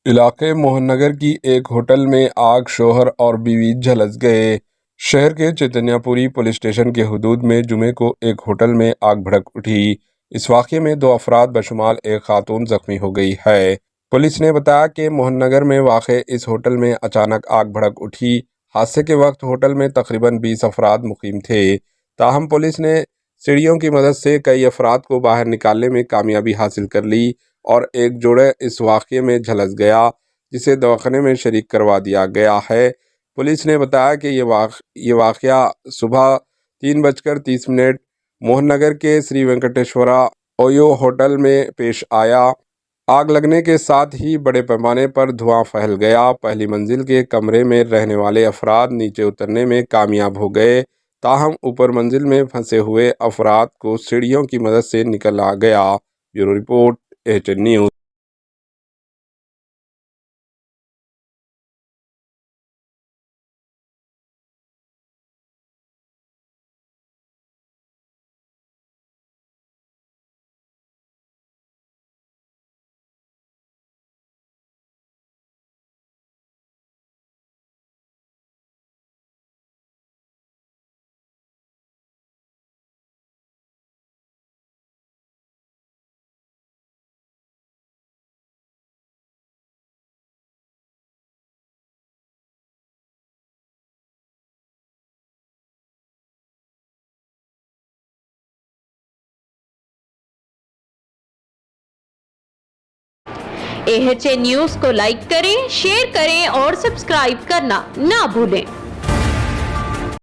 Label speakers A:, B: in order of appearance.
A: علاقے موہن نگر کی ایک ہوٹل میں آگ، شوہر اور بیوی جھلس گئے۔ شہر کے چیتنیہ پوری پولیس اسٹیشن کے حدود میں جمعے کو ایک ہوٹل میں آگ بھڑک اٹھی۔ اس واقعے میں 2 افراد بشمول ایک خاتون زخمی ہو گئی ہے۔ پولیس نے بتایا کہ موہن نگر میں واقع اس ہوٹل میں اچانک آگ بھڑک اٹھی۔ حادثے کے وقت ہوٹل میں تقریباً 20 افراد مقیم تھے، تاہم پولیس نے سیڑھیوں کی مدد سے کئی افراد کو باہر نکالنے میں کامیابی حاصل کر لی اور ایک جوڑا اس واقعے میں جھلس گیا، جسے دواخانے میں شریک کروا دیا گیا ہے۔ پولیس نے بتایا کہ یہ واقعہ صبح 3:30 موہن نگر کے سری وینکٹیشورا اویو ہوٹل میں پیش آیا۔ آگ لگنے کے ساتھ ہی بڑے پیمانے پر دھواں پھیل گیا۔ پہلی منزل کے کمرے میں رہنے والے افراد نیچے اترنے میں کامیاب ہو گئے، تاہم اوپر منزل میں پھنسے ہوئے افراد کو سیڑھیوں کی مدد سے نکالا گیا۔ Bureau report, AHN news.
B: AHN news کو لائک کریں، شیئر کریں اور سبسکرائب کرنا نہ بھولیں۔